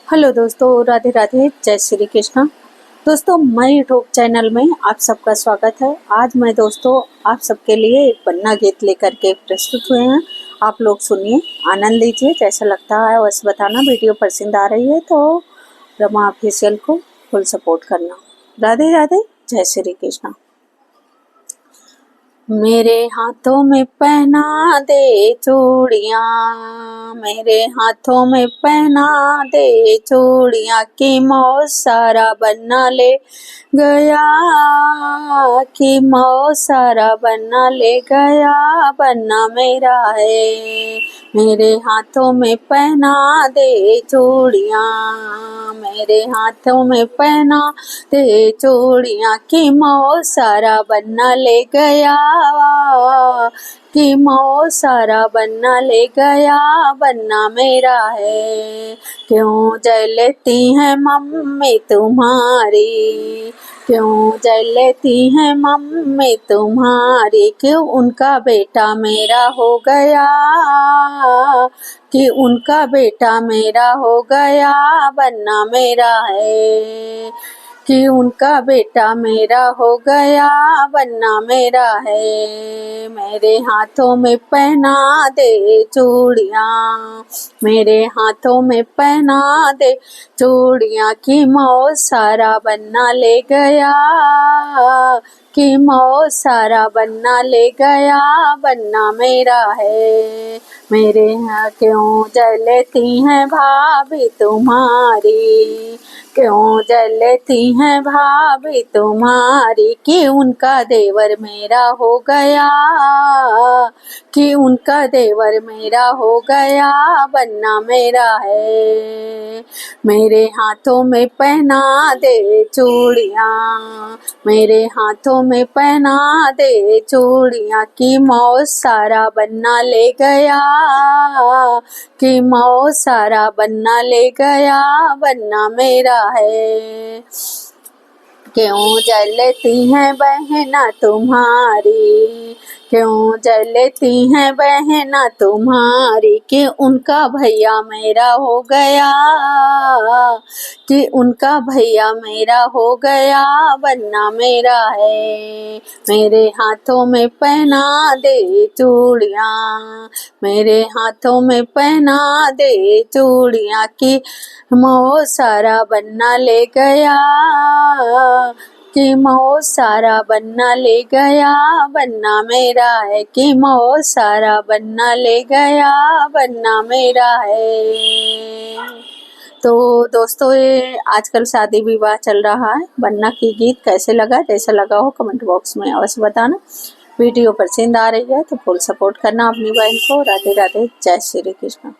Hello दोस्तों, राधे राधे, जय श्री कृष्ण। दोस्तों, मैं यूट्यूब चैनल में आप सबका स्वागत है। आज मैं दोस्तों आप सबके लिए एक पन्ना गीत लेकर के प्रस्तुत हुए हैं। आप लोग सुनिए, आनंद लीजिए। जैसा लगता है वैसे बताना। वीडियो पसंद आ रही है तो रमा ऑफिशियल को फुल सपोर्ट करना। राधे राधे, जय श्री कृष्ण। मेरे हाथों में पहना दे चूड़ियाँ, मेरे हाथों में पहना दे चूड़ियाँ की मौज सारा बन्ना ले गया, कि मौज सारा बन्ना ले गया, बन्ना मेरा है। मेरे हाथों में पहना दे चूड़ियाँ, मेरे हाथों में पहना दे चूड़ियाँ की मौज सारा बन्ना ले गया, कि मौज सारा बन्ना ले गया, बन्ना मेरा है। क्यों जलती है मम्मी तुम्हारी, क्यों जलती है मम्मी तुम्हारी, क्यों उनका बेटा मेरा हो गया, कि उनका बेटा मेरा हो गया, बन्ना मेरा है। कि उनका बेटा मेरा हो गया, बन्ना मेरा है। मेरे हाथों में पहना दे चूड़ियाँ, मेरे हाथों में पहना दे चूड़ियाँ की मौज सारा बन्ना ले गया, कि मौज सारा बन्ना ले गया, बन्ना मेरा है। मेरे यहाँ क्यों जलती हैं भाभी तुम्हारी, क्यों जलती हैं भाभी तुम्हारी, कि उनका देवर मेरा हो गया, कि उनका देवर मेरा हो गया, बन्ना मेरा है। मेरे हाथों में पहना दे चूड़ियाँ, मेरे हाथों में पहना दे चूड़ियाँ की मौज सारा बन्ना ले गया, कि मौज सारा बन्ना ले गया, बन्ना मेरा है। क्यों जलती हैं बहना तुम्हारी, क्यों जलती हैं बहना तुम्हारी, कि उनका भैया मेरा हो गया, कि उनका भैया मेरा हो गया, बन्ना मेरा है। मेरे हाथों में पहना दे चूड़ियाँ, मेरे हाथों में पहना दे चूड़ियाँ की मौज सारा बन्ना ले गया, कि मौज सारा बन्ना ले गया, बन्ना मेरा है। कि मौज सारा बन्ना ले गया, बन्ना मेरा है। तो दोस्तों, ये आजकल शादी विवाह चल रहा है। बन्ना की गीत कैसे लगा, जैसा लगा हो कमेंट बॉक्स में अवश्य बताना। वीडियो पसंद आ रही है तो फुल सपोर्ट करना अपनी बहन को। राधे राधे, जय श्री कृष्ण।